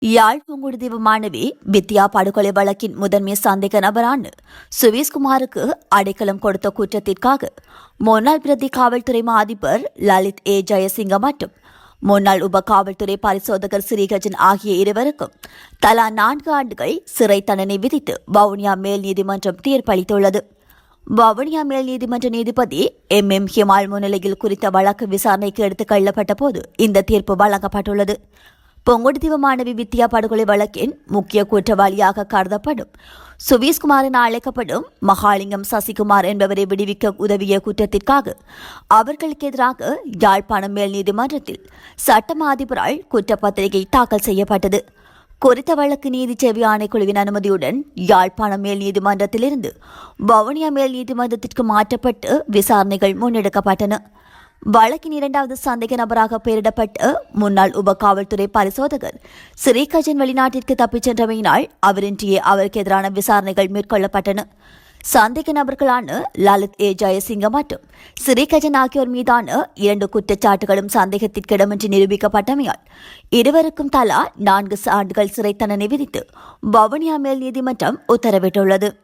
யாழ் புங்குடுதீவு மாணவி வித்யா படுகொலை வழக்கின் முதன்மை சந்தேக நபரான சுவேஷ்குமாருக்கு அடைக்கலம் கொடுத்த குற்றத்திற்காக முன்னாள் பிரதி காவல்துறை மா அதிபர் லலித் ஏ ஜெயசிங்க மற்றும் முன்னாள் உப காவல்துறை பரிசோதகர் ஸ்ரீகஜன் ஆகிய இருவருக்கும் தலா 4 ஆண்டுகள் சிறை தண்டனை விதித்து வவுனியா மேல் நீதிமன்றம் தீர்ப்பளித்துள்ளது. வவுனியா மேல் நீதிமன்ற நீதிபதி எம் ஹிமால் முன்னிலையில் குறித்த வழக்கு விசாரணைக்கு எடுத்துக் கொள்ளப்பட்ட போது இந்த தீர்ப்பு வழங்கப்பட்டுள்ளது. புங்குடுதீவு மாணவி வித்யா படுகொலை வழக்கின் முக்கிய குற்றவாளியாக கருதப்படும் சுவேஷ்குமார் என அழைக்கப்படும் மகாலிங்கம் சசிகுமார் என்பவரை விடுவிக்க உதவிய குற்றத்திற்காக அவர்களுக்கு எதிராக யாழ்ப்பாணம் மேல் நீதிமன்றத்தில் சட்டமா அதிபரால் குற்றப்பத்திரிகை தாக்கல் செய்யப்பட்டது. குறித்த வழக்கு நீதி சேவை ஆணைக்குழுவின் அனுமதியுடன் யாழ்ப்பாணம் மேல் நீதிமன்றத்திலிருந்து வவுனியா மேல் நீதிமன்றத்திற்கு மாற்றப்பட்டு விசாரணைகள் முன்னெடுக்கப்பட்டன. வழக்கின் 2வது சந்தேக நபராக பெயரிடப்பட்ட முன்னாள் உப காவல்துறை பரிசோதகர் ஸ்ரீகஜன் வெளிநாட்டிற்கு தப்பிச் சென்றமையினால் அவரின்றியே அவருக்கு எதிரான விசாரணைகள் மேற்கொள்ளப்பட்டன. சந்தேக நபர்களான லலித் ஏ ஜெயசிங்க மற்றும் ஸ்ரீகஜன் ஆகியோர் மீதான 2 குற்றச்சாட்டுகளும் சந்தேகத்திற்கிடமின்றி நிரூபிக்கப்பட்டமையால் இருவருக்கும் தலா 4 ஆண்டுகள் சிறை தண்டனை விதித்து வவுனியா மேல் நீதிமன்றம் உத்தரவிட்டுள்ளது.